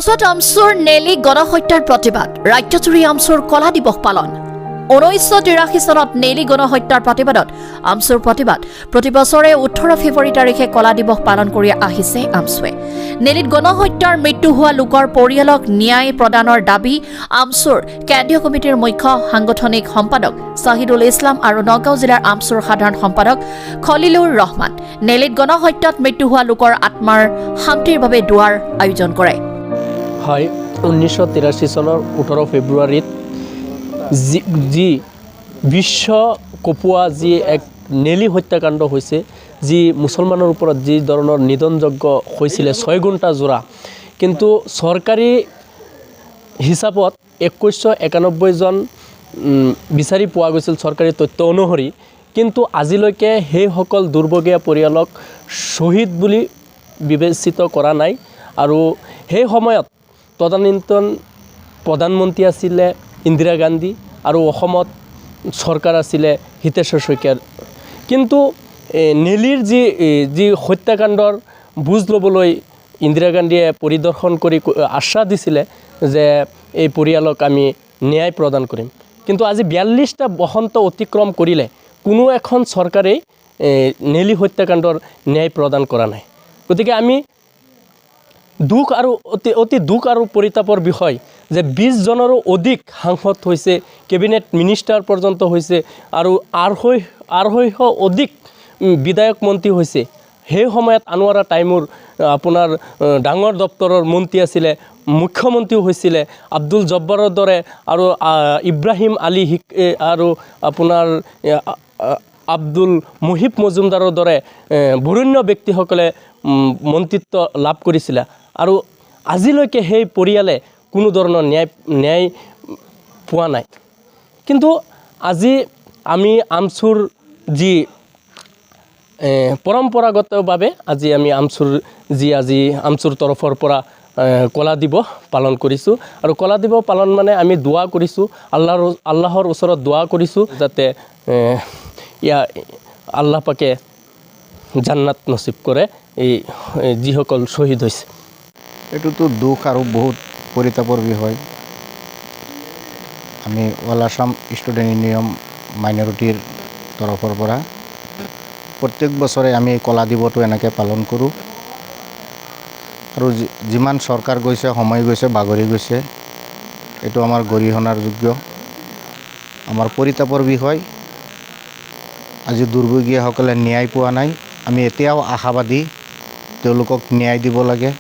কচুত আমচুৰ নেলি গণহত্যাৰ প্ৰতিবাদ ৰাজ্যজুৰি আমচুৰ কলা দিৱস পালন 1983 চনত নেলি গণহত্যাৰ প্ৰতিবাদত আমচুৰ প্ৰতিবাদ প্ৰতি বছৰে 18 ফেব্ৰুৱাৰী তাৰিখে কলা দিৱস পালন কৰি আহিছে আমচুৱে নেলিত গণহত্যাৰ মৃত্যু হোৱা লোকৰ পৰিয়ালক ন্যায় প্ৰদানৰ দাবী আমচুৰ কেন্দ্ৰীয় কমিটিৰ মুখ্য সাংগঠনিক সম্পাদক শাহিদুল ইছলাম আৰু নগাঁও জিলাৰ আমচুৰ সাধাৰণ সম্পাদক খলিলুৰ ৰহমান নেলিত গণহত্যাত মৃত্যু হোৱা লোকৰ আত্মাৰ শান্তিৰ বাবে দুৱাৰ আয়োজন কৰে হয় 1983 চনৰ 18 ফেব্ৰুৱাৰীত যি বিশ্ব কপোৱা যি এক নেলি হত্যাকাণ্ড হৈছে যি মুছলমানৰ ওপৰত যি ধৰণৰ নিধনযজ্ঞ হৈছিল 6 ঘণ্টা জোৰা কিন্তু চৰকাৰী হিচাপত 2191 জন বিচাৰি পোৱা গৈছিল চৰকাৰী তথ্য অনুসৰি কিন্তু আজিলৈকে সেই সকল দুৰ্ভগীয়া পৰিয়ালক শহীদ বুলি বিবেচিত কৰা নাই আৰু সেই সময়ত তদানীন্তন প্ৰধানমন্ত্ৰী আছিলে ইন্দিৰা গান্ধী আৰু অসমত চৰকাৰ আছিলে হিতেশ্বৰ শইকীয়াৰ কিন্তু নেলিৰ যি হত্যাকাণ্ডৰ বুজ ল'বলৈ ইন্দিৰা গান্ধীয়ে পৰিদৰ্শন কৰি আশ্বাস দিছিলে যে এই পৰিয়ালক আমি ন্যায় প্ৰদান কৰিম কিন্তু আজি 42টা বসন্ত অতিক্ৰম কৰিলে কোনো এখন চৰকাৰে নেলি হত্যাকাণ্ডৰ ন্যায় প্ৰদান কৰা নাই গতিকে আমি দুখ আৰু অতি দুখ আৰু পৰিতাপৰ বিষয় যে 20 জনৰো অধিক সাংসদ হৈছে কেবিনেট মিনিষ্টাৰ পৰ্যন্ত হৈছে আৰু আঢ়ৈশ অধিক বিধায়ক মন্ত্ৰী হৈছে সেই সময়ত আনোৱাৰা টাইমুৰ আপোনাৰ ডাঙৰ দপ্তৰৰ মন্ত্ৰী আছিলে মুখ্যমন্ত্ৰী হৈছিলে আব্দুল জব্বাৰৰ দৰে আৰু ইব্ৰাহিম আলী আৰু আপোনাৰ আব্দুল মুহিব মজুমদাৰৰ দৰে বৰেণ্য ব্যক্তিসকলে মন্ত্ৰিত্ব লাভ কৰিছিলে আৰু আজিলৈকে সেই পৰিয়ালে কোনো ধৰণৰ ন্যায় পোৱা নাই কিন্তু আজি আমি আমচুৰ যি পৰম্পৰাগতভাৱে আজি আমি আমচুৰ তৰফৰ পৰা কলা দিৱস পালন কৰিছোঁ আৰু কলা দিৱস পালন মানে আমি দোৱা কৰিছোঁ আল্লাহৰ ওচৰত দোৱা কৰিছোঁ যাতে আল্লাহ পাকে জান্নাত নসিব কৰে এই যিসকল শহীদ হৈছে এটোতো দুখ আৰু বহুত পৰিতাপৰ বিষয় আমি অল আসাম ষ্টুডেণ্ট ইউনিয়ন মাইনৰিটিৰ তৰফৰ পৰা প্ৰত্যেক বছৰে আমি কলা দিৱসটো এনেকৈ পালন কৰোঁ আৰু যিমান চৰকাৰ গৈছে সময় গৈছে বাগৰি গৈছে এইটো আমাৰ গৰিহণাৰ যোগ্য আমাৰ পৰিতাপৰ বিষয় আজি দুৰ্ভগীয়াসকলে ন্যায় পোৱা নাই আমি এতিয়াও আশাবাদী তেওঁলোকক ন্যায় দিব লাগে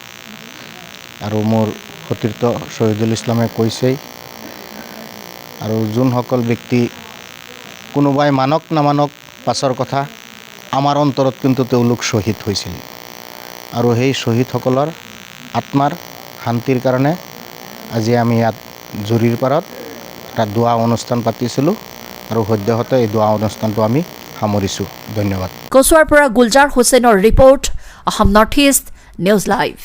আৰু মোৰ সতীৰ্থ শহীদুল ইছলামে কৈছেই আৰু যোনসকল ব্যক্তি কোনোবাই মানক নামানক পাছৰ কথা আমাৰ অন্তৰত কিন্তু তেওঁলোক শ্বহীদ হৈছিল আৰু সেই শ্বহীদসকলৰ আত্মাৰ শান্তিৰ কাৰণে আজি আমি ইয়াত জুৰিৰ পাৰত এটা দোৱা অনুষ্ঠান পাতিছিলোঁ আৰু সদ্যহতে এই দোৱা অনুষ্ঠানটো আমি সামৰিছোঁ ধন্যবাদ কচুৱাৰ পৰা গুলজাৰ হুছেইনৰ report Assam north east news live